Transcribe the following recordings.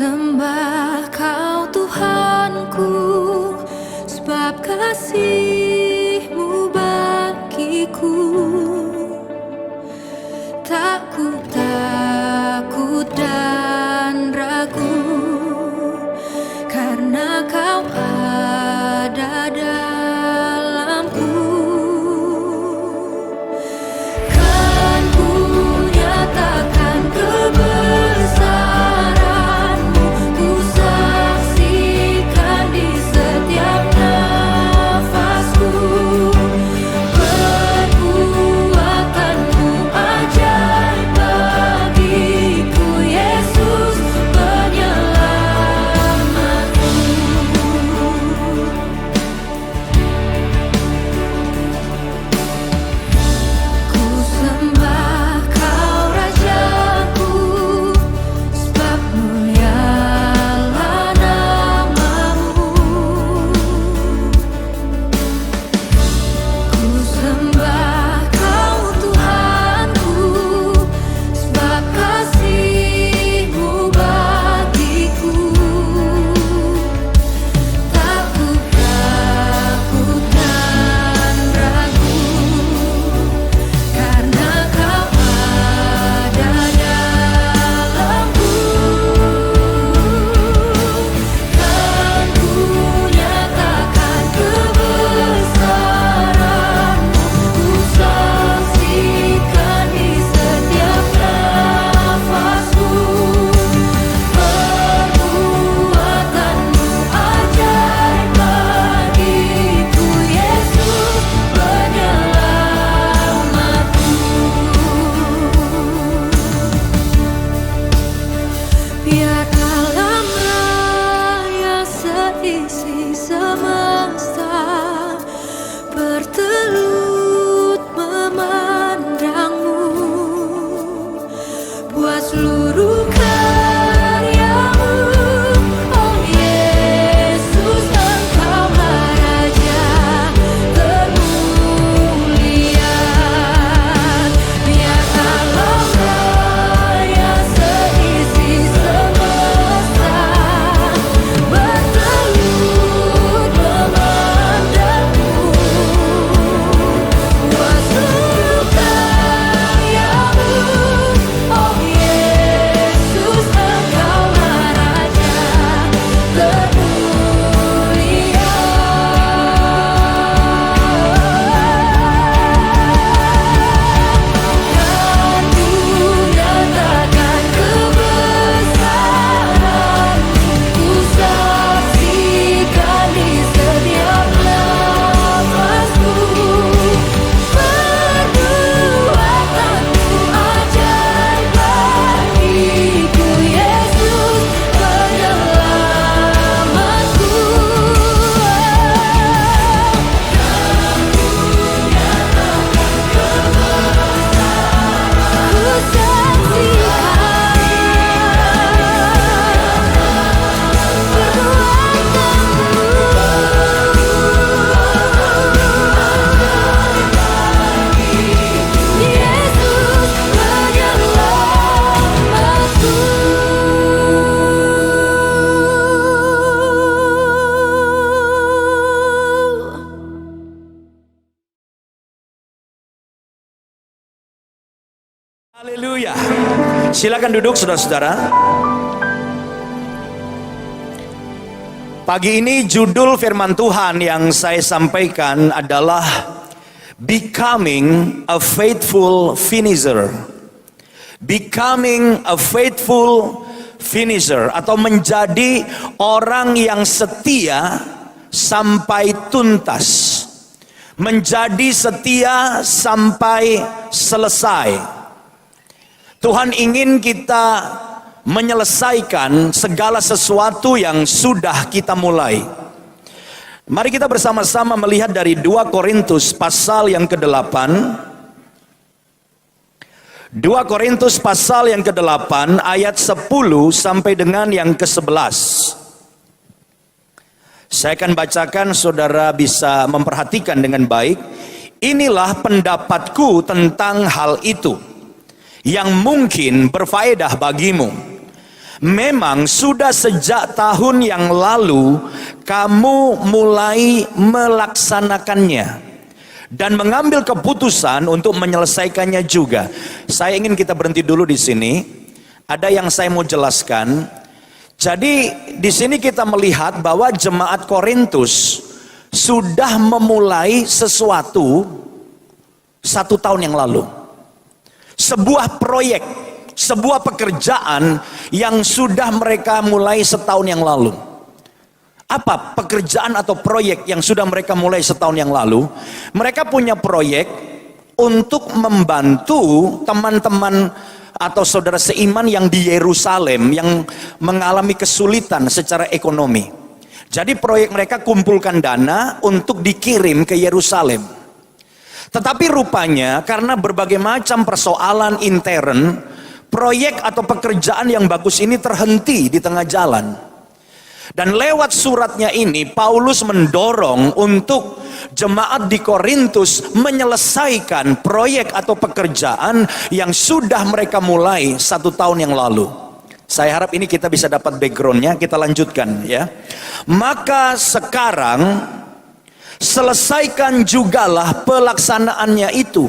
sembah Kau Tuhanku, sebab kasih-Mu bagiku. Tak ku takut dan ragu, karena Kau ada dalamku. Kan ku nyatakan kebesaran-Mu, ku saksikan di setiap nafasku. Perbuatan-Mu ajaib bagiku, Yesus penyelamatku. Ku sembah Kau Rajaku, sebab mulialah nama-Mu. Ku sembah Kau Tuhanku, sebab kasih-Mu bagiku. Tak ku takut dan ragu, karena Kau ada dalamku. Kan ku nyatakan kebesaran-Mu, ku saksikan di setiap nafasku. Perbuatan-Mu ajaib bagiku, Yesus penyelamatku. Biar alam raya seisi semesta bertelut memandang-Mu, buat seluruh karya-Mu. Oh Yesus, Engkaulah Raja termulia. Biar alam raya seisi semesta bertelut memandang-Mu, buat seluruh karya-Mu. Oh Yesus, Engkaulah Raja termulia. Kan ku nyatakan kebesaran-Mu, ku saksikan di setiap nafasku. Perbuatan-Mu ajaib bagiku, Yesus penyelamatku. Ku saksikan Yesus penyelamatku. Haleluya. Silakan duduk saudara-saudara. Pagi ini judul firman Tuhan yang saya sampaikan adalah Becoming a Faithful Finisher. Becoming a Faithful Finisher, atau menjadi orang yang setia sampai tuntas. Menjadi setia sampai selesai. Tuhan ingin kita menyelesaikan segala sesuatu yang sudah kita mulai. Mari kita bersama-sama melihat dari 2 Korintus pasal yang ke-8. 2 Korintus pasal yang ke-8 ayat 10 sampai dengan yang ke-11. Saya akan bacakan, saudara bisa memperhatikan dengan baik. Inilah pendapatku tentang hal itu, yang mungkin berfaedah bagimu. Memang sudah sejak tahun yang lalu kamu mulai melaksanakannya dan mengambil keputusan untuk menyelesaikannya juga. Saya ingin kita berhenti dulu di sini. Ada yang saya mau jelaskan. Jadi di sini kita melihat bahwa jemaat Korintus sudah memulai sesuatu 1 tahun yang lalu. Sebuah proyek, sebuah pekerjaan yang sudah mereka mulai setahun yang lalu. Apa pekerjaan atau proyek yang sudah mereka mulai setahun yang lalu? Mereka punya proyek untuk membantu teman-teman atau saudara seiman yang di Yerusalem yang mengalami kesulitan secara ekonomi. Jadi proyek mereka kumpulkan dana untuk dikirim ke Yerusalem. Tetapi rupanya karena berbagai macam persoalan intern, proyek atau pekerjaan yang bagus ini terhenti di tengah jalan. Dan lewat suratnya ini Paulus mendorong untuk jemaat di Korintus menyelesaikan proyek atau pekerjaan yang sudah mereka mulai 1 tahun yang lalu. Saya harap ini kita bisa dapat backgroundnya. Kita lanjutkan ya. Maka sekarang selesaikan jugalah pelaksanaannya itu.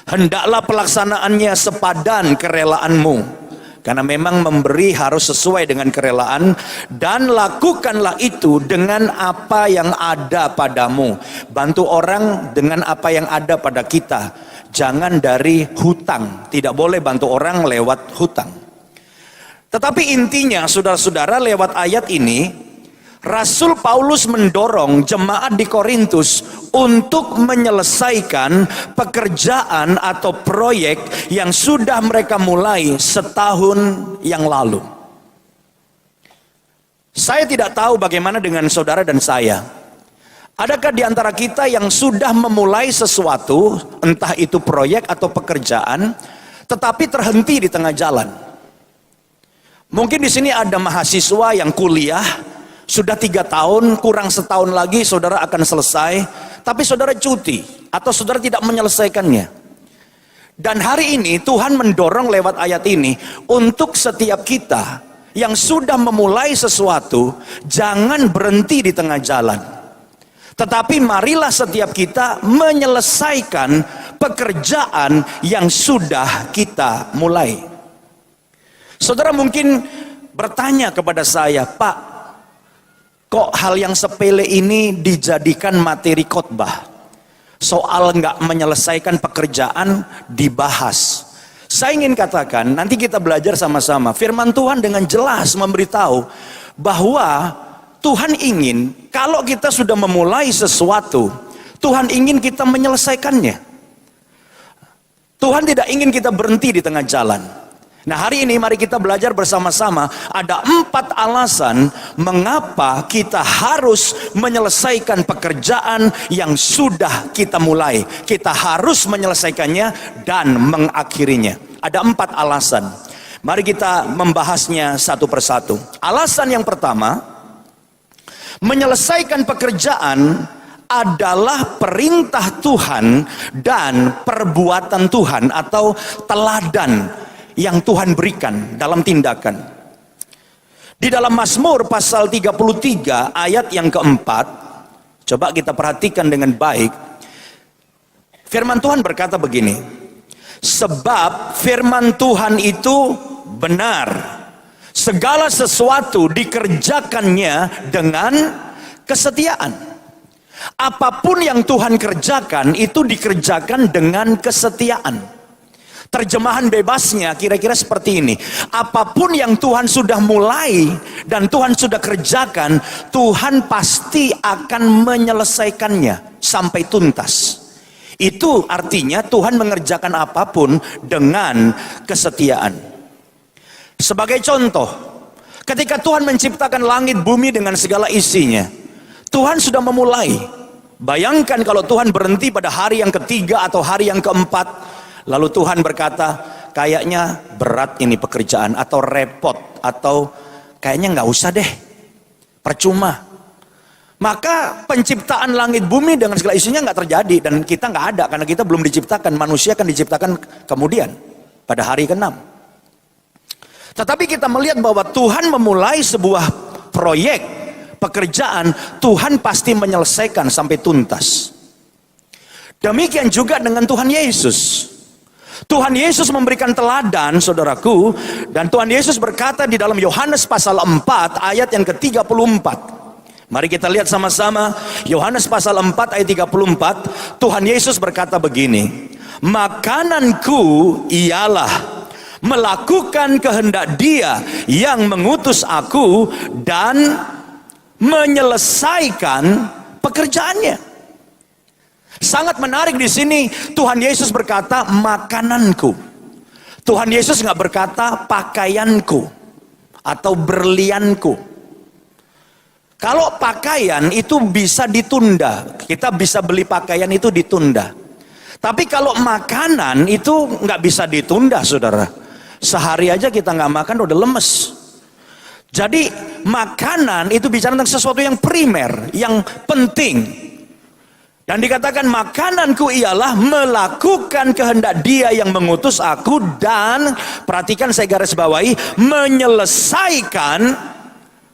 Hendaklah pelaksanaannya sepadan kerelaanmu. Karena memang memberi harus sesuai dengan kerelaan. Dan lakukanlah itu dengan apa yang ada padamu. Bantu orang dengan apa yang ada pada kita. Jangan dari hutang. Tidak boleh bantu orang lewat hutang. Tetapi intinya saudara-saudara, lewat ayat ini Rasul Paulus mendorong jemaat di Korintus untuk menyelesaikan pekerjaan atau proyek yang sudah mereka mulai setahun yang lalu. Saya tidak tahu bagaimana dengan saudara dan saya. Adakah di antara kita yang sudah memulai sesuatu, entah itu proyek atau pekerjaan, tetapi terhenti di tengah jalan? Mungkin di sini ada mahasiswa yang kuliah, sudah 3 tahun, kurang setahun lagi saudara akan selesai, tapi saudara cuti atau saudara tidak menyelesaikannya. Dan hari ini Tuhan mendorong lewat ayat ini untuk setiap kita yang sudah memulai sesuatu, jangan berhenti di tengah jalan. Tetapi marilah setiap kita menyelesaikan pekerjaan yang sudah kita mulai. Saudara mungkin bertanya kepada saya, Pak, kok hal yang sepele ini dijadikan materi khotbah? Soal nggak menyelesaikan pekerjaan dibahas. Saya ingin katakan, nanti kita belajar sama-sama. Firman Tuhan dengan jelas memberitahu bahwa Tuhan ingin, kalau kita sudah memulai sesuatu, Tuhan ingin kita menyelesaikannya. Tuhan tidak ingin kita berhenti di tengah jalan. Nah, hari ini mari kita belajar bersama-sama. Ada 4 alasan mengapa kita harus menyelesaikan pekerjaan yang sudah kita mulai. Kita harus menyelesaikannya dan mengakhirinya. Ada 4 alasan. Mari kita membahasnya satu persatu. Alasan yang pertama, menyelesaikan pekerjaan adalah perintah Tuhan dan perbuatan Tuhan atau teladan yang Tuhan berikan dalam tindakan. Di dalam Mazmur pasal 33 ayat yang keempat, coba kita perhatikan dengan baik. Firman Tuhan berkata begini, sebab firman Tuhan itu benar, segala sesuatu dikerjakannya dengan kesetiaan. Apapun yang Tuhan kerjakan itu dikerjakan dengan kesetiaan. Terjemahan bebasnya kira-kira seperti ini. Apapun yang Tuhan sudah mulai dan Tuhan sudah kerjakan, Tuhan pasti akan menyelesaikannya sampai tuntas. Itu artinya Tuhan mengerjakan apapun dengan kesetiaan. Sebagai contoh, ketika Tuhan menciptakan langit bumi dengan segala isinya, Tuhan sudah memulai. Bayangkan kalau Tuhan berhenti pada hari yang ketiga atau hari yang keempat, lalu Tuhan berkata, kayaknya berat ini pekerjaan, atau repot, atau kayaknya nggak usah deh, percuma. Maka penciptaan langit bumi dengan segala isinya nggak terjadi, dan kita nggak ada, karena kita belum diciptakan. Manusia akan diciptakan kemudian, pada hari ke-6. Tetapi kita melihat bahwa Tuhan memulai sebuah proyek, pekerjaan, Tuhan pasti menyelesaikan sampai tuntas. Demikian juga dengan Tuhan Yesus. Tuhan Yesus memberikan teladan, saudaraku, dan Tuhan Yesus berkata di dalam Yohanes pasal 4 ayat yang ke-34. Mari kita lihat sama-sama Yohanes pasal 4 ayat 34. Tuhan Yesus berkata begini, makananku ialah melakukan kehendak Dia yang mengutus aku dan menyelesaikan pekerjaannya. Sangat menarik di sini Tuhan Yesus berkata makananku. Tuhan Yesus nggak berkata pakaianku atau berlianku. Kalau pakaian itu bisa ditunda, kita bisa beli pakaian itu ditunda. Tapi kalau makanan itu nggak bisa ditunda, saudara. Sehari aja kita nggak makan udah lemes. Jadi makanan itu bicara tentang sesuatu yang primer, yang penting. Dan dikatakan makananku ialah melakukan kehendak Dia yang mengutus aku dan, perhatikan saya garis bawahi, menyelesaikan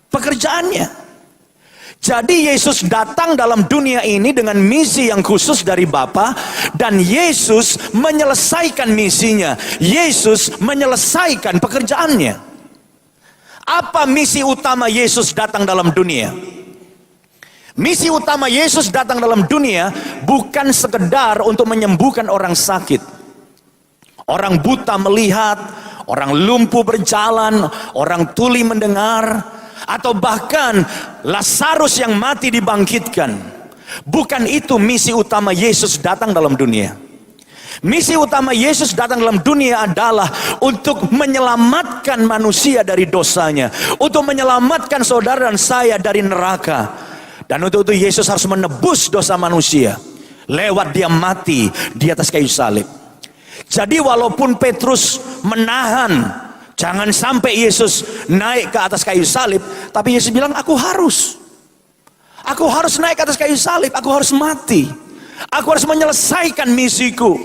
pekerjaannya. Jadi Yesus datang dalam dunia ini dengan misi yang khusus dari Bapa, dan Yesus menyelesaikan misinya. Yesus menyelesaikan pekerjaannya. Apa misi utama Yesus datang dalam dunia? Misi utama Yesus datang dalam dunia bukan sekedar untuk menyembuhkan orang sakit. Orang buta melihat, orang lumpuh berjalan, orang tuli mendengar, atau bahkan Lazarus yang mati dibangkitkan. Bukan itu misi utama Yesus datang dalam dunia. Misi utama Yesus datang dalam dunia adalah untuk menyelamatkan manusia dari dosanya, untuk menyelamatkan saudara dan saya dari neraka. Dan untuk itu Yesus harus menebus dosa manusia lewat Dia mati di atas kayu salib. Jadi walaupun Petrus menahan jangan sampai Yesus naik ke atas kayu salib, tapi Yesus bilang aku harus naik ke atas kayu salib, aku harus mati, aku harus menyelesaikan misiku.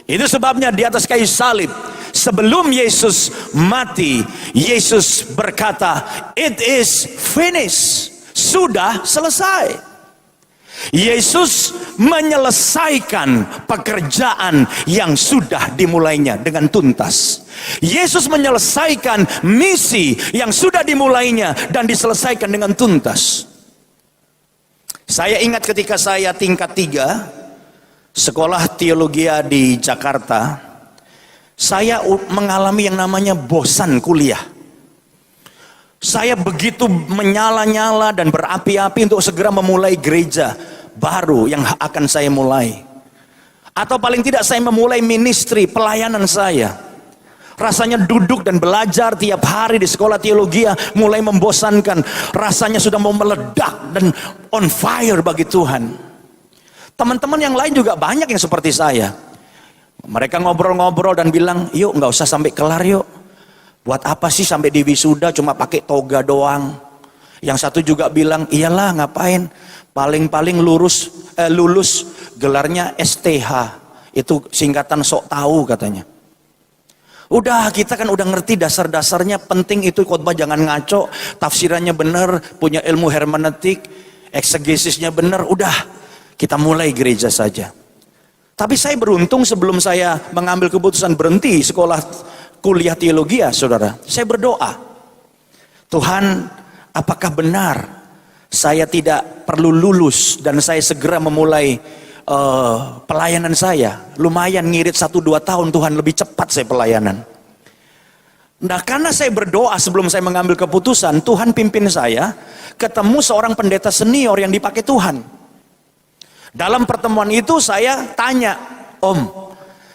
Itu sebabnya di atas kayu salib, sebelum Yesus mati, Yesus berkata, it is finished. Sudah selesai. Yesus menyelesaikan pekerjaan yang sudah dimulainya dengan tuntas. Yesus menyelesaikan misi yang sudah dimulainya dan diselesaikan dengan tuntas. Saya ingat ketika saya tingkat 3 sekolah teologi di Jakarta, saya mengalami yang namanya bosan kuliah. Saya begitu menyala-nyala dan berapi-api untuk segera memulai gereja baru yang akan saya mulai. Atau paling tidak saya memulai ministry, pelayanan saya. Rasanya duduk dan belajar tiap hari di sekolah teologi mulai membosankan. Rasanya sudah mau meledak dan on fire bagi Tuhan. Teman-teman yang lain juga banyak yang seperti saya. Mereka ngobrol-ngobrol dan bilang, yuk nggak usah sampai kelar yuk. Buat apa sih sampai di wisuda cuma pakai toga doang? Yang satu juga bilang, iyalah ngapain? Paling-paling lulus gelarnya STH. Itu singkatan sok tahu katanya. Udah kita kan udah ngerti dasar-dasarnya, penting itu khotbah jangan ngaco, tafsirannya benar, punya ilmu hermeneutik, eksegesisnya benar, udah kita mulai gereja saja. Tapi saya beruntung sebelum saya mengambil keputusan berhenti sekolah kuliah teologi, saudara, saya berdoa, Tuhan, apakah benar saya tidak perlu lulus dan saya segera memulai pelayanan saya? Lumayan ngirit 1-2 tahun, Tuhan, lebih cepat saya pelayanan. Nah, karena saya berdoa sebelum saya mengambil keputusan, Tuhan pimpin saya ketemu seorang pendeta senior yang dipakai Tuhan. Dalam pertemuan itu saya tanya, Om,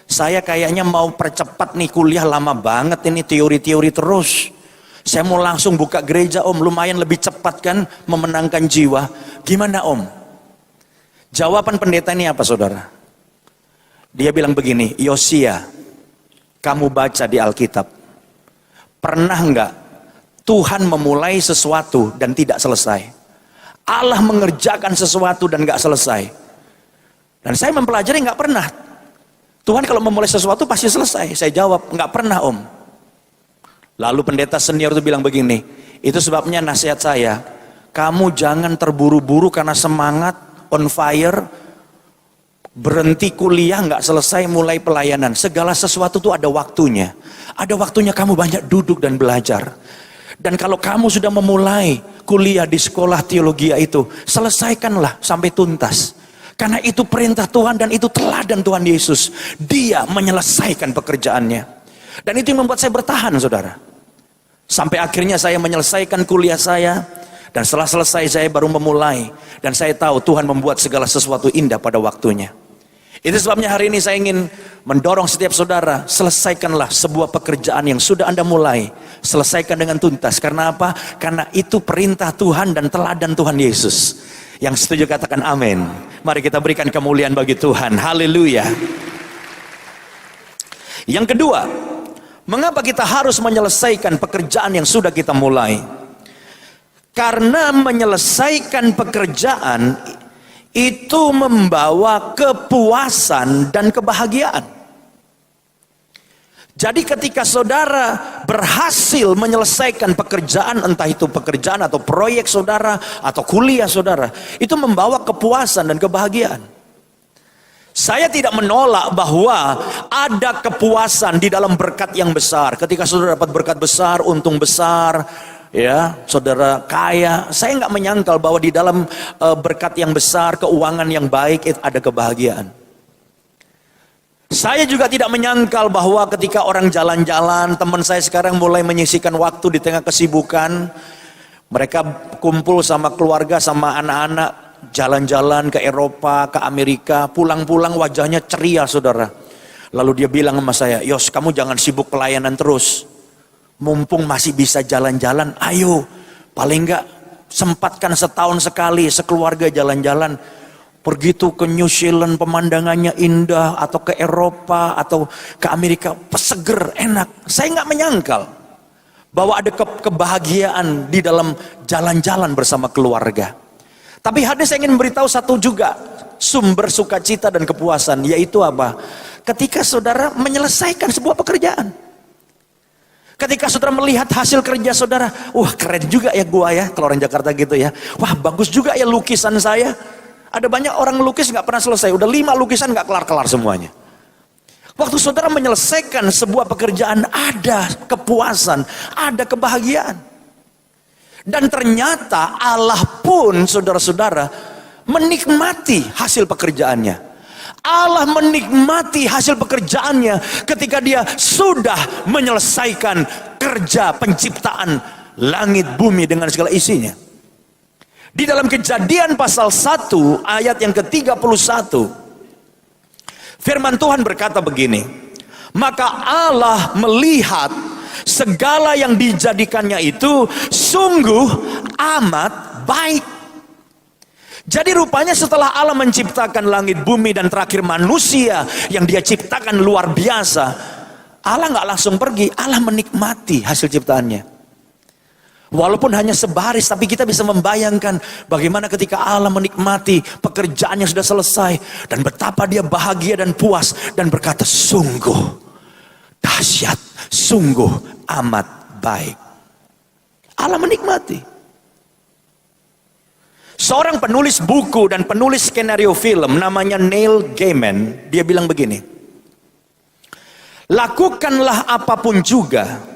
saya kayaknya mau percepat nih kuliah, lama banget ini teori-teori terus. Saya mau langsung buka gereja Om, lumayan lebih cepat kan memenangkan jiwa. Gimana Om? Jawaban pendeta ini apa saudara? Dia bilang begini, Yosia, kamu baca di Alkitab, pernah enggak Tuhan memulai sesuatu dan tidak selesai? Allah mengerjakan sesuatu dan enggak selesai. Dan saya mempelajari enggak pernah. Tuhan kalau memulai sesuatu pasti selesai. Saya jawab, enggak pernah Om. Lalu pendeta senior itu bilang begini, itu sebabnya nasihat saya, kamu jangan terburu-buru karena semangat, on fire, berhenti kuliah nggak selesai mulai pelayanan. Segala sesuatu itu ada waktunya. Ada waktunya kamu banyak duduk dan belajar. Dan kalau kamu sudah memulai kuliah di sekolah teologi itu, selesaikanlah sampai tuntas. Karena itu perintah Tuhan dan itu teladan Tuhan Yesus. Dia menyelesaikan pekerjaannya. Dan itu yang membuat saya bertahan, saudara. Sampai akhirnya saya menyelesaikan kuliah saya. Dan setelah selesai saya baru memulai. Dan saya tahu Tuhan membuat segala sesuatu indah pada waktunya. Itu sebabnya hari ini saya ingin mendorong setiap saudara, selesaikanlah sebuah pekerjaan yang sudah Anda mulai. Selesaikan dengan tuntas. Karena apa? Karena itu perintah Tuhan dan teladan Tuhan Yesus. Yang setuju katakan amin. Mari kita berikan kemuliaan bagi Tuhan. Haleluya. Yang kedua, mengapa kita harus menyelesaikan pekerjaan yang sudah kita mulai? Karena menyelesaikan pekerjaan itu membawa kepuasan dan kebahagiaan. Jadi ketika saudara berhasil menyelesaikan pekerjaan, entah itu pekerjaan atau proyek saudara atau kuliah saudara, itu membawa kepuasan dan kebahagiaan. Saya tidak menolak bahwa ada kepuasan di dalam berkat yang besar. Ketika saudara dapat berkat besar, untung besar, ya, saudara kaya, saya nggak menyangkal bahwa di dalam berkat yang besar, keuangan yang baik, itu ada kebahagiaan. Saya juga tidak menyangkal bahwa ketika orang jalan-jalan, teman saya sekarang mulai menyisihkan waktu di tengah kesibukan, mereka kumpul sama keluarga, sama anak-anak, jalan-jalan ke Eropa, ke Amerika, pulang-pulang wajahnya ceria, saudara. Lalu dia bilang sama saya, Yos, kamu jangan sibuk pelayanan terus. Mumpung masih bisa jalan-jalan, ayo paling enggak sempatkan setahun sekali sekeluarga jalan-jalan. Pergi tuh ke New Zealand, pemandangannya indah, atau ke Eropa, atau ke Amerika, seger, enak. Saya nggak menyangkal bahwa ada kebahagiaan di dalam jalan-jalan bersama keluarga. Tapi hari ini saya ingin memberitahu satu juga sumber sukacita dan kepuasan, yaitu apa? Ketika saudara menyelesaikan sebuah pekerjaan. Ketika saudara melihat hasil kerja saudara, wah keren juga ya gua ya, kalau orang Jakarta gitu ya. Wah bagus juga ya lukisan saya. Ada banyak orang lukis nggak pernah selesai, udah 5 lukisan nggak kelar-kelar semuanya. Waktu saudara menyelesaikan sebuah pekerjaan, ada kepuasan, ada kebahagiaan. Dan ternyata Allah pun saudara-saudara menikmati hasil pekerjaannya. Allah menikmati hasil pekerjaannya ketika dia sudah menyelesaikan kerja penciptaan langit bumi dengan segala isinya. Di dalam Kejadian pasal 1 ayat yang ke-31, firman Tuhan berkata begini, maka Allah melihat segala yang dijadikannya itu sungguh amat baik. Jadi rupanya setelah Allah menciptakan langit bumi dan terakhir manusia yang dia ciptakan luar biasa, Allah nggak langsung pergi, Allah menikmati hasil ciptaannya. Walaupun hanya sebaris, tapi kita bisa membayangkan bagaimana ketika Allah menikmati pekerjaan yang sudah selesai dan betapa dia bahagia dan puas dan berkata sungguh dahsyat, sungguh amat baik. Allah menikmati. Seorang penulis buku dan penulis skenario film namanya Neil Gaiman, dia bilang begini, lakukanlah apapun juga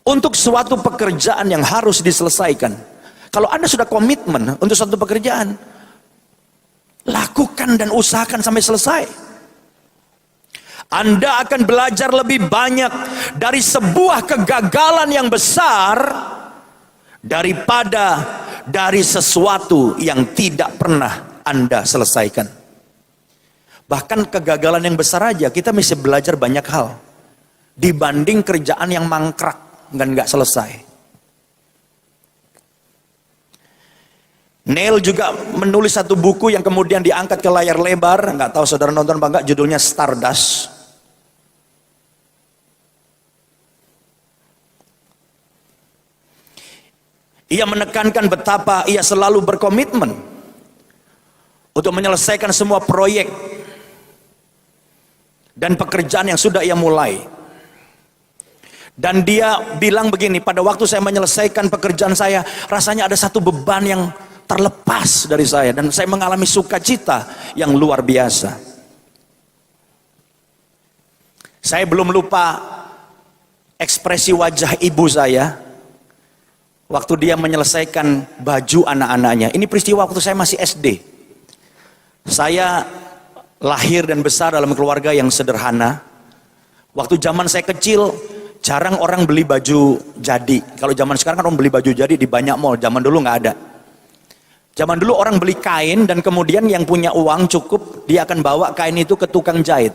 untuk suatu pekerjaan yang harus diselesaikan. Kalau Anda sudah komitmen untuk suatu pekerjaan, lakukan dan usahakan sampai selesai. Anda akan belajar lebih banyak dari sebuah kegagalan yang besar daripada dari sesuatu yang tidak pernah Anda selesaikan. Bahkan kegagalan yang besar aja kita mesti belajar banyak hal dibanding kerjaan yang mangkrak dan nggak selesai. Neil juga menulis satu buku yang kemudian diangkat ke layar lebar. Nggak tahu saudara nonton apa nggak, judulnya Stardust. Ia menekankan betapa ia selalu berkomitmen untuk menyelesaikan semua proyek dan pekerjaan yang sudah ia mulai. Dan dia bilang begini, pada waktu saya menyelesaikan pekerjaan saya, rasanya ada satu beban yang terlepas dari saya. Dan saya mengalami sukacita yang luar biasa. Saya belum lupa ekspresi wajah ibu saya waktu dia menyelesaikan baju anak-anaknya. Ini peristiwa waktu saya masih SD. Saya lahir dan besar dalam keluarga yang sederhana. Waktu zaman saya kecil, jarang orang beli baju jadi. Kalau zaman sekarang kan orang beli baju jadi di banyak mall. Zaman dulu nggak ada. Zaman dulu orang beli kain dan kemudian yang punya uang cukup, dia akan bawa kain itu ke tukang jahit.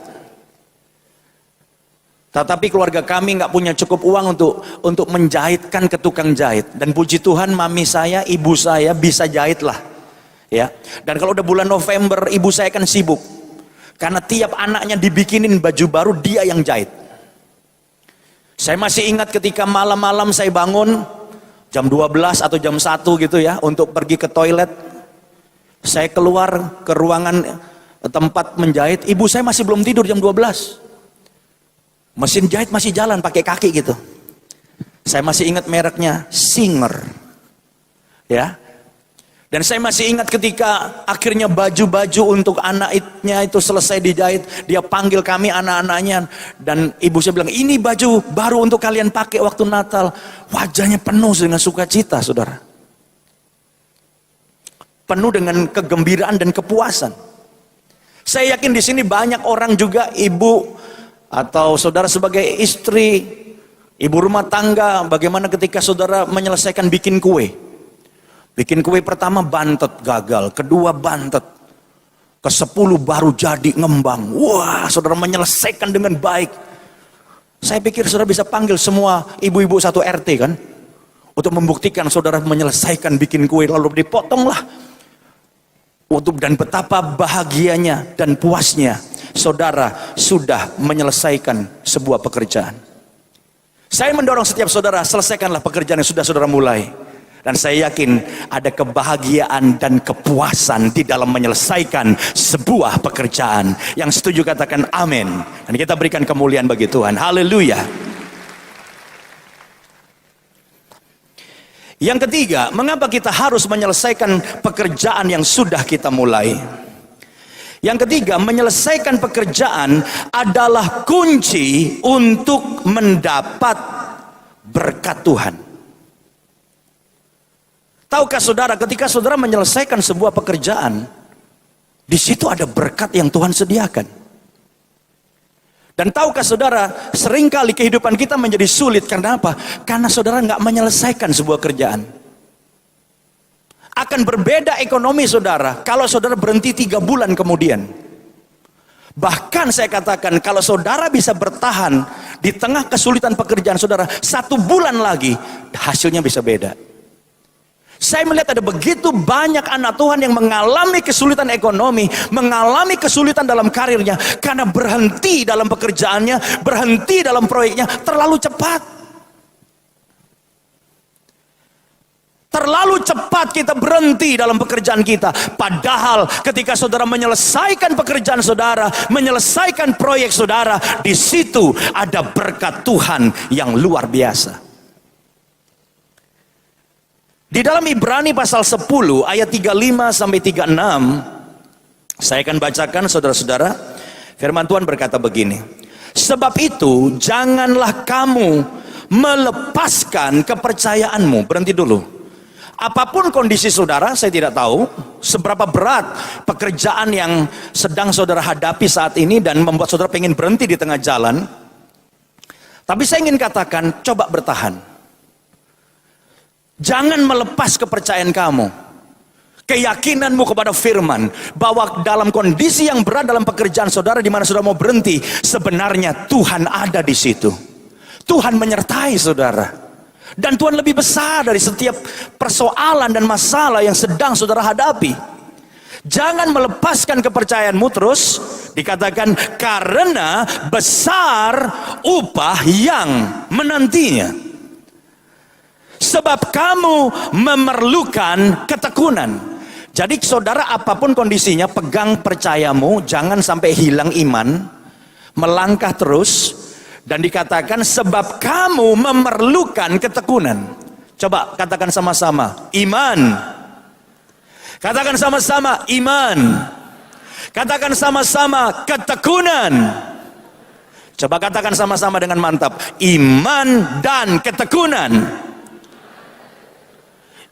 Tetapi keluarga kami nggak punya cukup uang untuk menjahitkan ke tukang jahit. Dan puji Tuhan, mami saya, ibu saya bisa jahit lah. Ya. Dan kalau udah bulan November, ibu saya kan sibuk. Karena tiap anaknya dibikinin baju baru, dia yang jahit. Saya masih ingat ketika malam-malam saya bangun, jam 12 atau jam 1 gitu ya, untuk pergi ke toilet. Saya keluar ke ruangan tempat menjahit, ibu saya masih belum tidur jam 12. Mesin jahit masih jalan pakai kaki gitu. Saya masih ingat mereknya Singer. Ya. Dan saya masih ingat ketika akhirnya baju-baju untuk anaknya itu selesai dijahit, dia panggil kami anak-anaknya dan ibu saya bilang, "Ini baju baru untuk kalian pakai waktu Natal." Wajahnya penuh dengan sukacita, Saudara. Penuh dengan kegembiraan dan kepuasan. Saya yakin di sini banyak orang juga, ibu atau saudara sebagai istri, ibu rumah tangga, bagaimana ketika saudara menyelesaikan bikin kue. Bikin kue pertama bantet, gagal. Kedua bantet. Ke-10 baru jadi, ngembang. Wah, saudara menyelesaikan dengan baik. Saya pikir saudara bisa panggil semua ibu-ibu satu RT kan, untuk membuktikan saudara menyelesaikan bikin kue, lalu dipotonglah. Dan betapa bahagianya dan puasnya saudara sudah menyelesaikan sebuah pekerjaan. Saya mendorong setiap saudara, selesaikanlah pekerjaan yang sudah saudara mulai. Dan saya yakin ada kebahagiaan dan kepuasan di dalam menyelesaikan sebuah pekerjaan. Yang setuju katakan amin. Dan kita berikan kemuliaan bagi Tuhan. Haleluya. Yang ketiga, mengapa kita harus menyelesaikan pekerjaan yang sudah kita mulai? Yang ketiga, menyelesaikan pekerjaan adalah kunci untuk mendapat berkat Tuhan. Tahukah saudara, ketika saudara menyelesaikan sebuah pekerjaan, di situ ada berkat yang Tuhan sediakan. Dan tahukah saudara, seringkali kehidupan kita menjadi sulit. Karena apa? Karena saudara nggak menyelesaikan sebuah kerjaan. Akan berbeda ekonomi saudara kalau saudara berhenti 3 bulan kemudian. Bahkan saya katakan, kalau saudara bisa bertahan di tengah kesulitan pekerjaan saudara 1 bulan lagi, hasilnya bisa beda. Saya melihat ada begitu banyak anak Tuhan yang mengalami kesulitan ekonomi, mengalami kesulitan dalam karirnya, karena berhenti dalam pekerjaannya, berhenti dalam proyeknya terlalu cepat. Terlalu cepat kita berhenti dalam pekerjaan kita. Padahal ketika saudara menyelesaikan pekerjaan saudara, menyelesaikan proyek saudara, di situ ada berkat Tuhan yang luar biasa. Di dalam Ibrani pasal 10 ayat 35 sampai 36, saya akan bacakan saudara-saudara. Firman Tuhan berkata begini. Sebab itu janganlah kamu melepaskan kepercayaanmu. Berhenti dulu. Apapun kondisi saudara, saya tidak tahu seberapa berat pekerjaan yang sedang saudara hadapi saat ini dan membuat saudara pengen berhenti di tengah jalan. Tapi saya ingin katakan, coba bertahan. Jangan melepas kepercayaan kamu, keyakinanmu kepada firman, bahwa dalam kondisi yang berat dalam pekerjaan saudara, di mana saudara mau berhenti, sebenarnya Tuhan ada di situ. Tuhan menyertai saudara. Dan Tuhan lebih besar dari setiap persoalan dan masalah yang sedang saudara hadapi. Jangan melepaskan kepercayaanmu, terus dikatakan, karena besar upah yang menantinya. Sebab kamu memerlukan ketekunan. Jadi saudara, apapun kondisinya, pegang percayamu, jangan sampai hilang iman, melangkah terus. Dan dikatakan sebab kamu memerlukan ketekunan. Coba katakan sama-sama, iman. Katakan sama-sama, iman. Katakan sama-sama, ketekunan. Coba katakan sama-sama dengan mantap, iman dan ketekunan.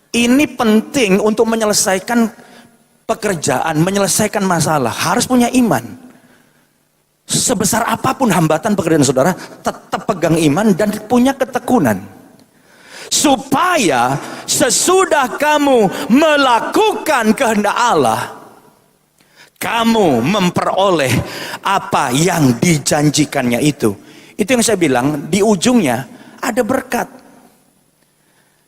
Ini penting untuk menyelesaikan pekerjaan, menyelesaikan masalah. Harus punya iman. Sebesar apapun hambatan pekerjaan saudara, tetap pegang iman dan punya ketekunan. Supaya sesudah kamu melakukan kehendak Allah, kamu memperoleh apa yang dijanjikannya itu. Itu yang saya bilang, di ujungnya ada berkat.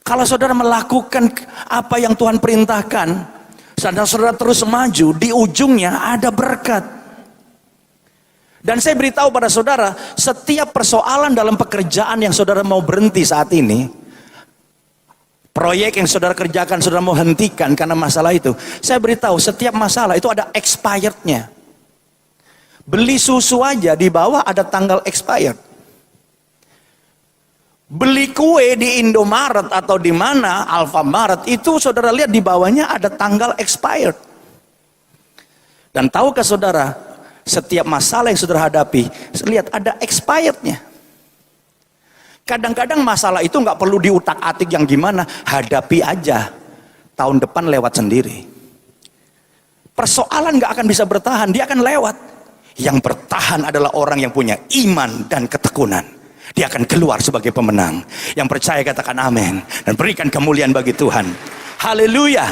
Kalau saudara melakukan apa yang Tuhan perintahkan, saudara terus maju, di ujungnya ada berkat. Dan saya beritahu pada saudara, setiap persoalan dalam pekerjaan yang saudara mau berhenti saat ini, proyek yang saudara kerjakan, saudara mau hentikan karena masalah itu, saya beritahu, setiap masalah itu ada expirednya. Beli susu aja di bawah ada tanggal expired. Beli kue di Indomaret atau di mana, Alfamaret, itu saudara lihat di bawahnya ada tanggal expired. Dan tahukah saudara, setiap masalah yang saudara hadapi, lihat ada expirednya. Kadang-kadang masalah itu nggak perlu diutak-atik yang gimana, hadapi aja. Tahun depan lewat sendiri. Persoalan nggak akan bisa bertahan, dia akan lewat. Yang bertahan adalah orang yang punya iman dan ketekunan. Dia akan keluar sebagai pemenang. Yang percaya katakan amin. Dan berikan kemuliaan bagi Tuhan. Haleluya.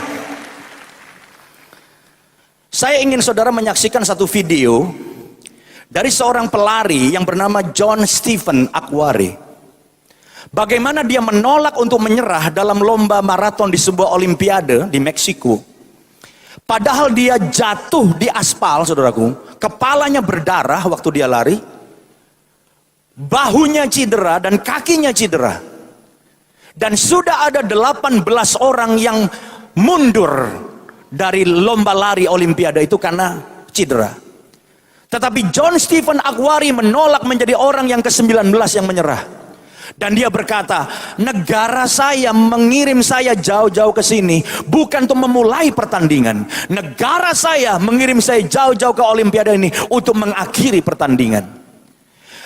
Saya ingin saudara menyaksikan satu video dari seorang pelari yang bernama John Stephen Akhwari. Bagaimana dia menolak untuk menyerah dalam lomba maraton di sebuah olimpiade di Meksiko. Padahal dia jatuh di aspal, saudaraku. Kepalanya berdarah waktu dia lari. Bahunya cedera dan kakinya cedera. Dan sudah ada 18 orang yang mundur dari lomba lari olimpiade itu karena cedera. Tetapi John Stephen Akhwari menolak menjadi orang yang ke-19 yang menyerah. Dan dia berkata, negara saya mengirim saya jauh-jauh ke sini bukan untuk memulai pertandingan. Negara saya mengirim saya jauh-jauh ke olimpiade ini untuk mengakhiri pertandingan.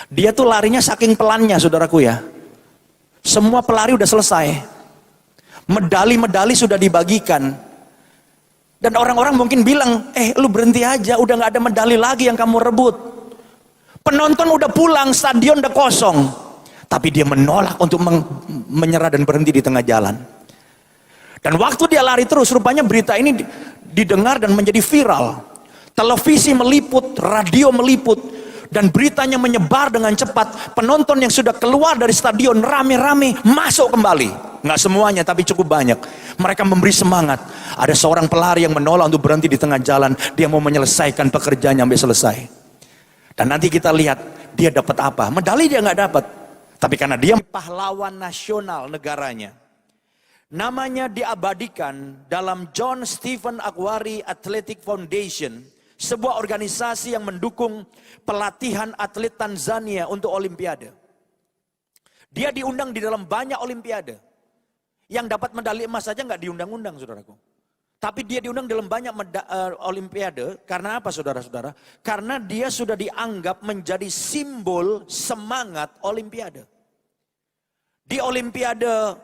Dia tuh larinya saking pelannya, saudaraku ya. Semua pelari udah selesai. Medali-medali sudah dibagikan. Dan orang-orang mungkin bilang, lu berhenti aja, udah gak ada medali lagi yang kamu rebut. Penonton udah pulang, stadion udah kosong. Tapi dia menolak untuk menyerah dan berhenti di tengah jalan. Dan waktu dia lari terus, rupanya berita ini didengar dan menjadi viral. Televisi meliput, radio meliput. Dan beritanya menyebar dengan cepat. Penonton yang sudah keluar dari stadion rame-rame masuk kembali. Nggak semuanya tapi cukup banyak. Mereka memberi semangat. Ada seorang pelari yang menolak untuk berhenti di tengah jalan. Dia mau menyelesaikan pekerjaannya sampai selesai. Dan nanti kita lihat dia dapat apa. Medali dia nggak dapat. Tapi karena dia pahlawan nasional negaranya. Namanya diabadikan dalam John Stephen Akhwari Athletic Foundation. Sebuah organisasi yang mendukung pelatihan atlet Tanzania untuk olimpiade. Dia diundang di dalam banyak olimpiade. Yang dapat medali emas saja nggak diundang-undang, saudaraku. Tapi dia diundang dalam banyak olimpiade. Karena apa, saudara-saudara? Karena dia sudah dianggap menjadi simbol semangat olimpiade. Di olimpiade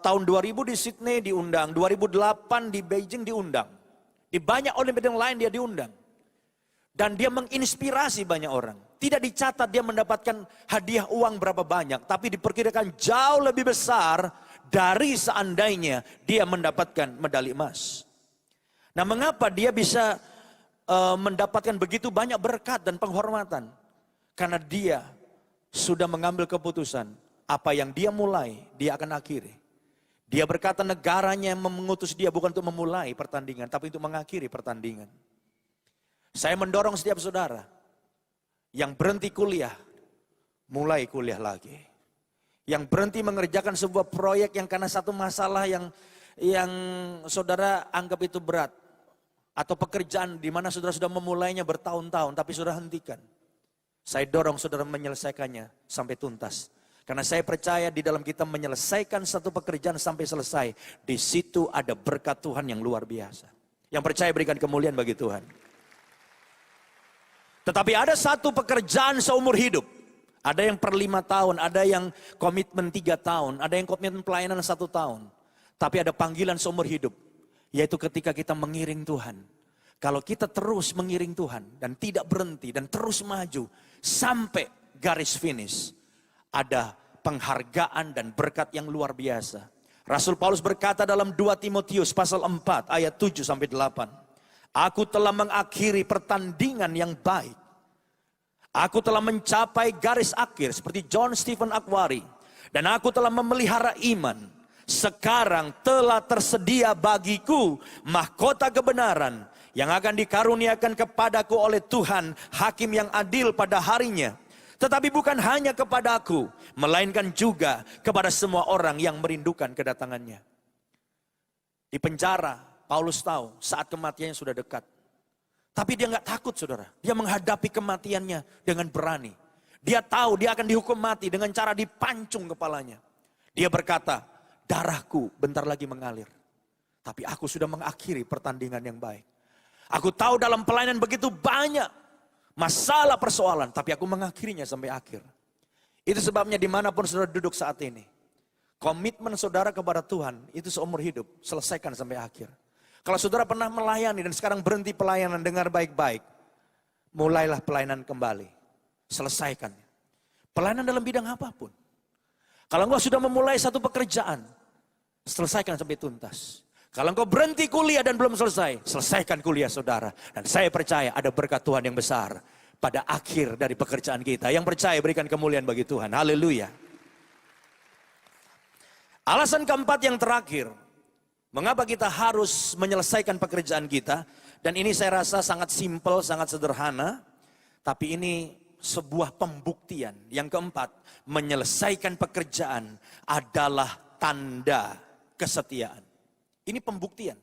tahun 2000 di Sydney diundang, 2008 di Beijing diundang. Di banyak olimpiade yang lain dia diundang. Dan dia menginspirasi banyak orang. Tidak dicatat dia mendapatkan hadiah uang berapa banyak. Tapi diperkirakan jauh lebih besar dari seandainya dia mendapatkan medali emas. Nah, mengapa dia bisa mendapatkan begitu banyak berkat dan penghormatan? Karena dia sudah mengambil keputusan. Apa yang dia mulai, dia akan akhiri. Dia berkata negaranya mengutus dia bukan untuk memulai pertandingan, tapi untuk mengakhiri pertandingan. Saya mendorong setiap saudara yang berhenti kuliah, mulai kuliah lagi. Yang berhenti mengerjakan sebuah proyek yang karena satu masalah yang saudara anggap itu berat. Atau pekerjaan di mana saudara sudah memulainya bertahun-tahun, tapi saudara hentikan. Saya dorong saudara menyelesaikannya sampai tuntas. Karena saya percaya di dalam kita menyelesaikan satu pekerjaan sampai selesai, di situ ada berkat Tuhan yang luar biasa. Yang percaya berikan kemuliaan bagi Tuhan. Tetapi ada satu pekerjaan seumur hidup. Ada yang per 5 tahun, ada yang komitmen 3 tahun, ada yang komitmen pelayanan 1 tahun. Tapi ada panggilan seumur hidup, yaitu ketika kita mengiring Tuhan. Kalau kita terus mengiring Tuhan dan tidak berhenti dan terus maju sampai garis finish, ada penghargaan dan berkat yang luar biasa. Rasul Paulus berkata dalam 2 Timotius pasal 4 ayat 7 sampai 8. Aku telah mengakhiri pertandingan yang baik. Aku telah mencapai garis akhir seperti John Stephen Akhwari. Dan aku telah memelihara iman. Sekarang telah tersedia bagiku mahkota kebenaran yang akan dikaruniakan kepadaku oleh Tuhan, hakim yang adil pada harinya. Tetapi bukan hanya kepada aku, melainkan juga kepada semua orang yang merindukan kedatangannya. Di penjara, Paulus tahu saat kematiannya sudah dekat. Tapi dia nggak takut saudara. Dia menghadapi kematiannya dengan berani. Dia tahu dia akan dihukum mati dengan cara dipancung kepalanya. Dia berkata, darahku bentar lagi mengalir. Tapi aku sudah mengakhiri pertandingan yang baik. Aku tahu dalam pelayanan begitu banyak masalah persoalan, tapi aku mengakhirinya sampai akhir. Itu sebabnya dimanapun saudara duduk saat ini, komitmen saudara kepada Tuhan itu seumur hidup, selesaikan sampai akhir. Kalau saudara pernah melayani dan sekarang berhenti pelayanan, dengar baik-baik, mulailah pelayanan kembali, selesaikan. Pelayanan dalam bidang apapun. Kalau engkau sudah memulai satu pekerjaan, selesaikan sampai tuntas. Kalau engkau berhenti kuliah dan belum selesai, selesaikan kuliah saudara. Dan saya percaya ada berkat Tuhan yang besar pada akhir dari pekerjaan kita. Yang percaya berikan kemuliaan bagi Tuhan. Haleluya. Alasan keempat yang terakhir, mengapa kita harus menyelesaikan pekerjaan kita. Dan ini saya rasa sangat simpel, sangat sederhana. Tapi ini sebuah pembuktian. Yang keempat, menyelesaikan pekerjaan adalah tanda kesetiaan. Ini pembuktian.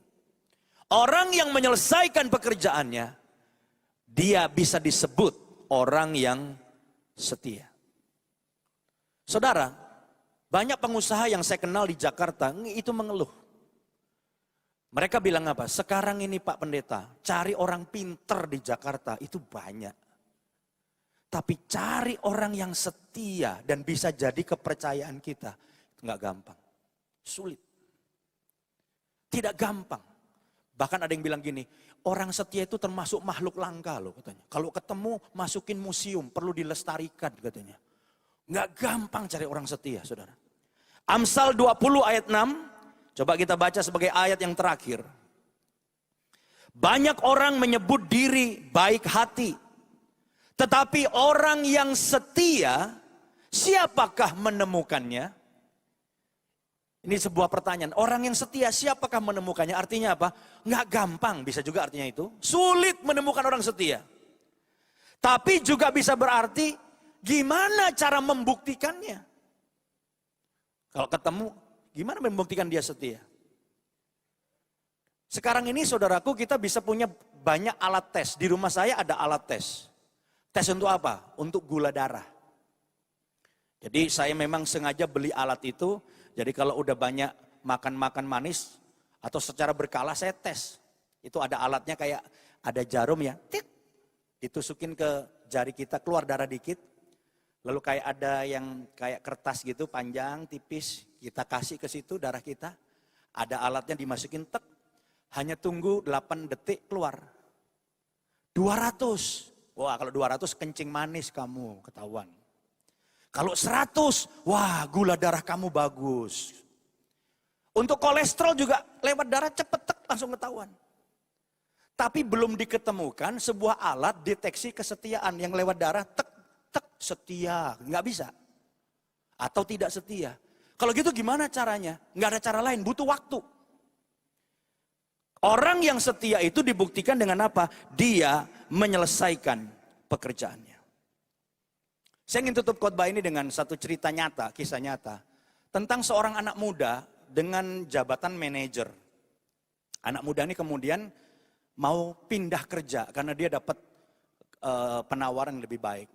Orang yang menyelesaikan pekerjaannya, dia bisa disebut orang yang setia. Saudara, banyak pengusaha yang saya kenal di Jakarta, itu mengeluh. Mereka bilang apa? Sekarang ini Pak Pendeta, cari orang pinter di Jakarta itu banyak. Tapi cari orang yang setia dan bisa jadi kepercayaan kita, itu gak gampang. Sulit. Tidak gampang. Bahkan ada yang bilang gini, orang setia itu termasuk makhluk langka loh katanya. Kalau ketemu masukin museum, perlu dilestarikan katanya. Nggak gampang cari orang setia saudara. Amsal 20 ayat 6, coba kita baca sebagai ayat yang terakhir. Banyak orang menyebut diri baik hati. Tetapi orang yang setia, siapakah menemukannya? Ini sebuah pertanyaan. Orang yang setia siapakah menemukannya? Artinya apa? Nggak gampang, bisa juga artinya itu. Sulit menemukan orang setia. Tapi juga bisa berarti gimana cara membuktikannya? Kalau ketemu, gimana membuktikan dia setia? Sekarang ini saudaraku kita bisa punya banyak alat tes. Di rumah saya ada alat tes. Tes untuk apa? Untuk gula darah. Jadi saya memang sengaja beli alat itu, jadi kalau udah banyak makan-makan manis, atau secara berkala saya tes. Itu ada alatnya kayak, ada jarum ya, tit, ditusukin ke jari kita, keluar darah dikit. Lalu kayak ada yang kayak kertas gitu, panjang, tipis, kita kasih ke situ darah kita. Ada alatnya dimasukin, tek, hanya tunggu 8 detik keluar. 200, wah kalau 200 kencing manis kamu, ketahuan. Kalau 100, wah gula darah kamu bagus. Untuk kolesterol juga lewat darah cepet tek langsung ketahuan. Tapi belum diketemukan sebuah alat deteksi kesetiaan yang lewat darah tek tek setia, nggak bisa. Atau tidak setia. Kalau gitu gimana caranya? Nggak ada cara lain, butuh waktu. Orang yang setia itu dibuktikan dengan apa? Dia menyelesaikan pekerjaannya. Saya ingin tutup khotbah ini dengan satu cerita nyata, kisah nyata. Tentang seorang anak muda dengan jabatan manajer. Anak muda ini kemudian mau pindah kerja karena dia dapat penawaran yang lebih baik.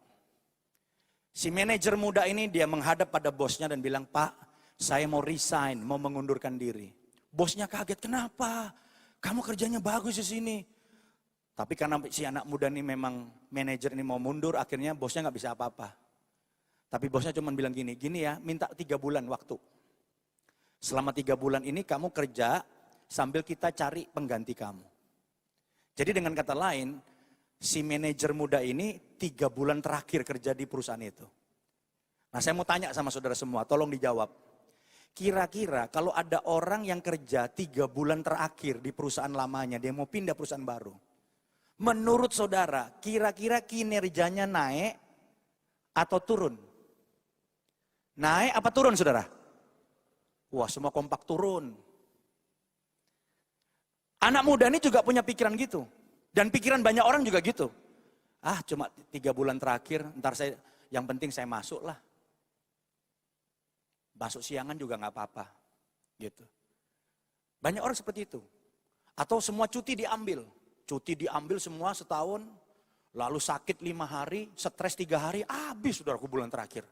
Si manajer muda ini dia menghadap pada bosnya dan bilang, "Pak, saya mau resign, mau mengundurkan diri." Bosnya kaget, "Kenapa? Kamu kerjanya bagus di sini." Tapi karena si anak muda ini memang manajer ini mau mundur, akhirnya bosnya nggak bisa apa-apa. Tapi bosnya cuma bilang gini ya, minta 3 bulan waktu. Selama 3 bulan ini kamu kerja sambil kita cari pengganti kamu. Jadi dengan kata lain, si manajer muda ini 3 bulan terakhir kerja di perusahaan itu. Nah, saya mau tanya sama saudara semua, tolong dijawab. Kira-kira kalau ada orang yang kerja 3 bulan terakhir di perusahaan lamanya, dia mau pindah perusahaan baru. Menurut saudara, kira-kira kinerjanya naik atau turun? Naik apa turun, saudara? Wah, semua kompak turun. Anak muda ini juga punya pikiran gitu. Dan pikiran banyak orang juga gitu. Ah, cuma 3 bulan terakhir, ntar yang penting saya masuk lah. Masuk siangan juga gak apa-apa. Gitu. Banyak orang seperti itu. Atau semua cuti diambil. Cuti diambil semua setahun, lalu sakit 5 hari, stres 3 hari, habis saudaraku bulan terakhir.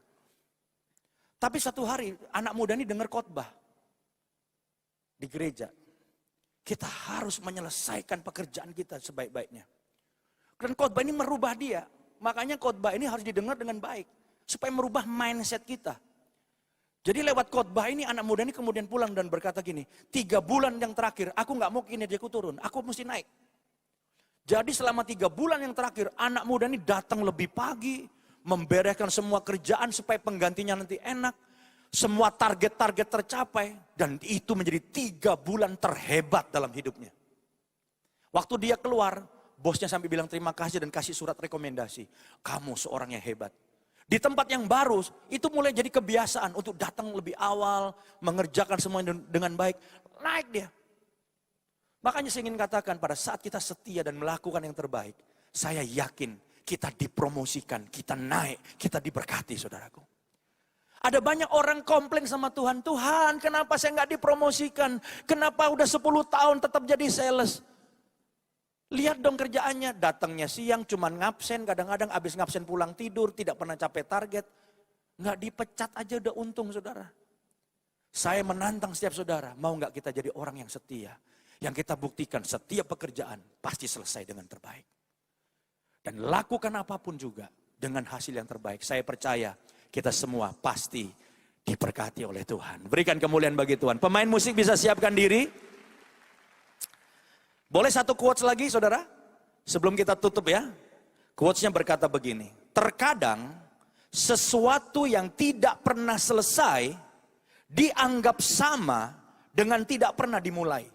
Tapi satu hari, anak muda ini dengar khotbah di gereja. Kita harus menyelesaikan pekerjaan kita sebaik-baiknya. Dan khotbah ini merubah dia. Makanya khotbah ini harus didengar dengan baik. Supaya merubah mindset kita. Jadi lewat khotbah ini anak muda ini kemudian pulang dan berkata gini, 3 bulan yang terakhir aku gak mau kinerjaku turun, aku mesti naik. Jadi selama 3 bulan yang terakhir anak muda ini datang lebih pagi, membereskan semua kerjaan supaya penggantinya nanti enak. Semua target-target tercapai dan itu menjadi 3 bulan terhebat dalam hidupnya. Waktu dia keluar, bosnya sampai bilang terima kasih dan kasih surat rekomendasi. Kamu seorang yang hebat. Di tempat yang baru, itu mulai jadi kebiasaan untuk datang lebih awal, mengerjakan semuanya dengan baik. Naik dia. Makanya saya ingin katakan pada saat kita setia dan melakukan yang terbaik, saya yakin kita dipromosikan, kita naik, kita diberkati saudaraku. Ada banyak orang komplain sama Tuhan, Tuhan kenapa saya nggak dipromosikan? Kenapa udah 10 tahun tetap jadi sales? Lihat dong kerjaannya, datangnya siang cuman ngabsen, kadang-kadang abis ngabsen pulang tidur, tidak pernah capai target. Nggak dipecat aja udah untung saudara. Saya menantang setiap saudara, mau nggak kita jadi orang yang setia? Yang kita buktikan setiap pekerjaan pasti selesai dengan terbaik. Dan lakukan apapun juga dengan hasil yang terbaik. Saya percaya kita semua pasti diberkati oleh Tuhan. Berikan kemuliaan bagi Tuhan. Pemain musik bisa siapkan diri. Boleh satu quotes lagi saudara? Sebelum kita tutup ya. Quotesnya berkata begini. Terkadang sesuatu yang tidak pernah selesai dianggap sama dengan tidak pernah dimulai.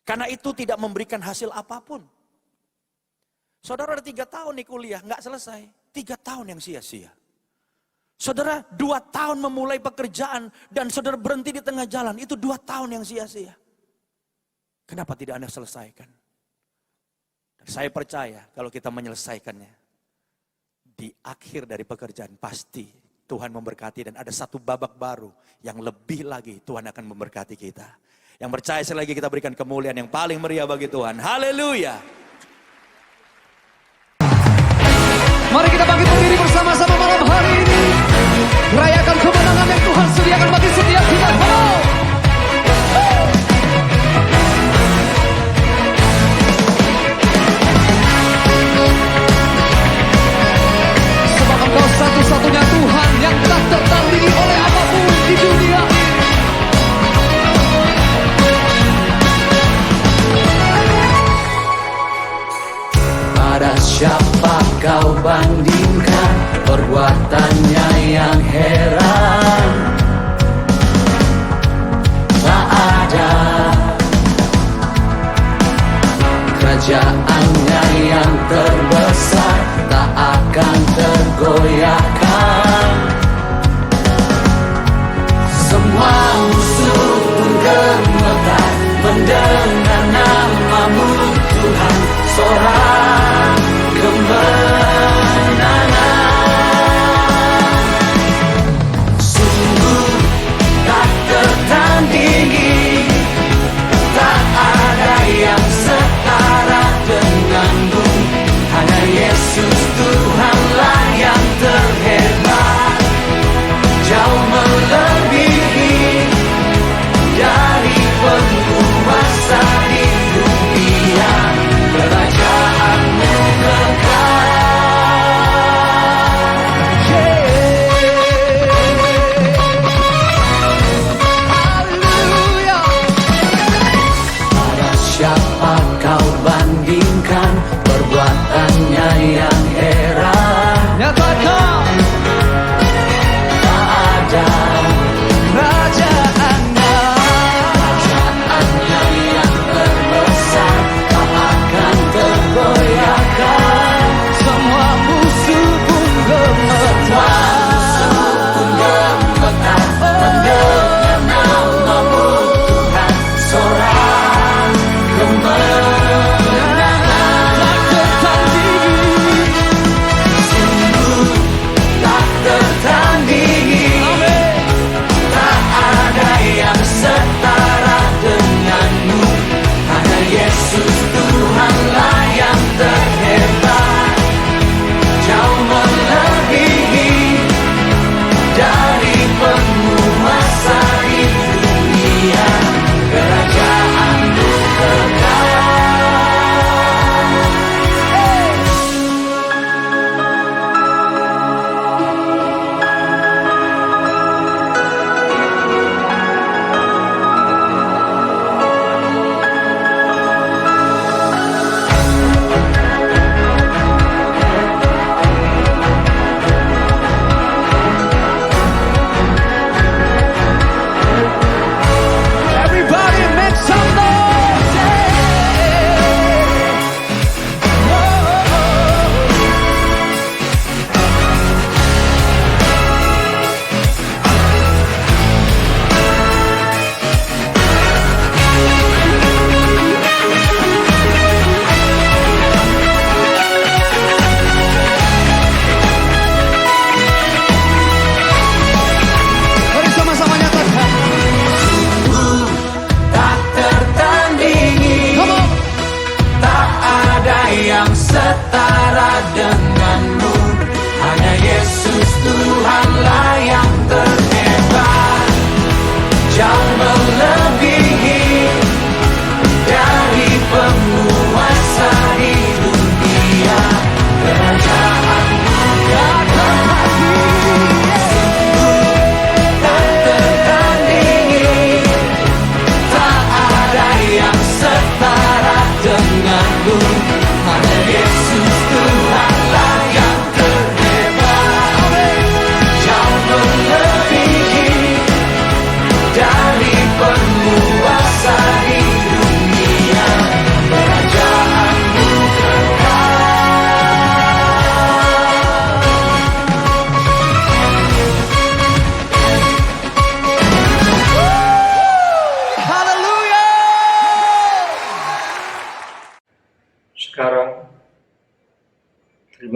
Karena itu tidak memberikan hasil apapun. Saudara ada 3 tahun nih kuliah, nggak selesai. 3 tahun yang sia-sia. Saudara 2 tahun memulai pekerjaan dan saudara berhenti di tengah jalan. Itu 2 tahun yang sia-sia. Kenapa tidak Anda selesaikan? Dan saya percaya kalau kita menyelesaikannya. Di akhir dari pekerjaan pasti Tuhan memberkati. Dan ada satu babak baru yang lebih lagi Tuhan akan memberkati kita. Yang percaya sekali lagi kita berikan kemuliaan yang paling meriah bagi Tuhan. Haleluya. Mari kita bangkit berdiri bersama-sama malam hari ini. Rayakan kemenangan yang Tuhan sediakan bagi setiap kita. Sebab Engkau satu-satunya Tuhan yang tak tertandingi oleh apapun di dunia ini. Pada siapa kau bandingkan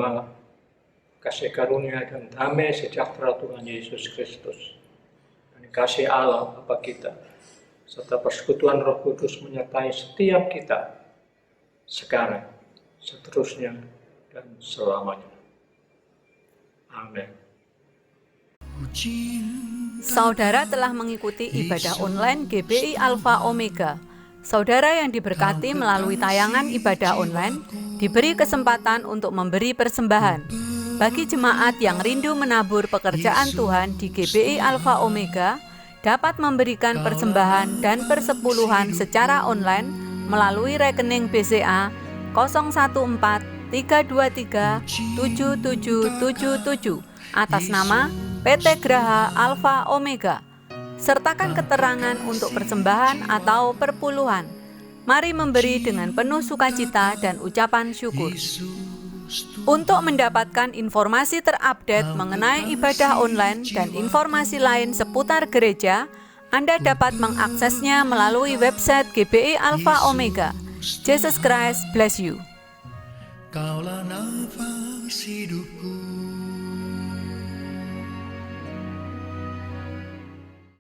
menerima kasih karunia dan damai sejahtera Tuhan Yesus Kristus. Dan kasih Allah Bapa kita, serta persekutuan Roh Kudus menyertai setiap kita, sekarang, seterusnya, dan selamanya. Amin. Saudara telah mengikuti ibadah online GBI Alpha Omega. Saudara yang diberkati melalui tayangan ibadah online diberi kesempatan untuk memberi persembahan. Bagi jemaat yang rindu menabur pekerjaan Tuhan di GBI Alpha Omega, dapat memberikan persembahan dan persepuluhan secara online melalui rekening BCA 014-323-7777 atas nama PT Graha Alpha Omega. Sertakan keterangan untuk persembahan atau perpuluhan. Mari memberi dengan penuh sukacita dan ucapan syukur. Untuk mendapatkan informasi terupdate mengenai ibadah online dan informasi lain seputar gereja, Anda dapat mengaksesnya melalui website GBI Alpha Omega. Jesus Christ bless you. Kaulah nafas hidupku.